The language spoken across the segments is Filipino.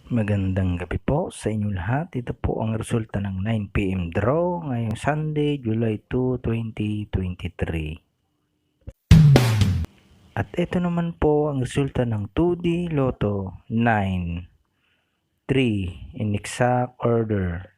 Magandang gabi po sa inyo lahat. Ito po ang resulta ng 9 PM draw ngayong Sunday, July 2, 2023. At ito naman po ang resulta ng 2D Lotto 9, 3 in exact order.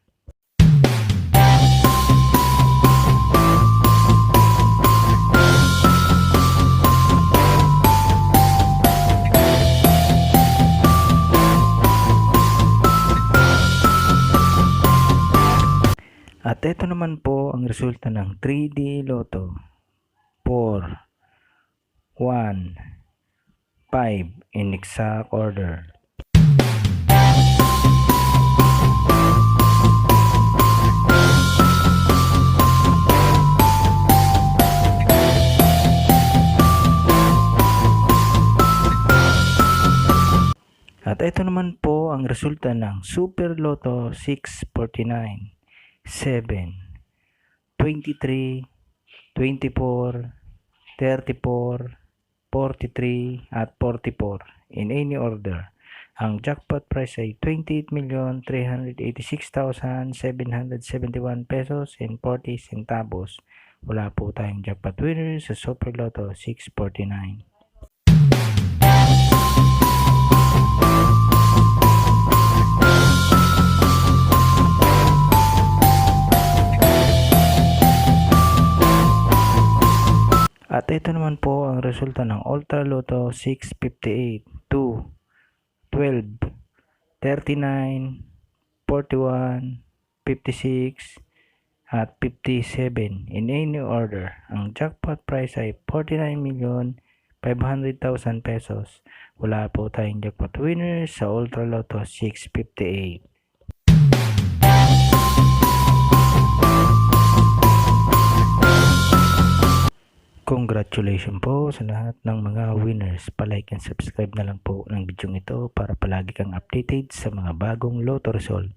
At ito naman po ang resulta ng 3D Lotto 4, 1, 5 in exact order. At ito naman po ang resulta ng Super Lotto 649, 7, 23, 24, 34, 43 at 44 in any order. Ang jackpot price ay 28,386,771 pesos and 40 centavos. Wala po tayong jackpot winner sa Super Lotto 649. At ito naman po ang resulta ng Ultra Lotto 658, 2, 12, 39, 41, 56, at 57 in any order. Ang jackpot price ay 49,500,000 pesos. Wala po tayong jackpot winner sa Ultra Lotto 658. Congratulations po sa lahat ng mga winners. Pa-like and subscribe na lang po ng video ito para palagi kang updated sa mga bagong Lotto result.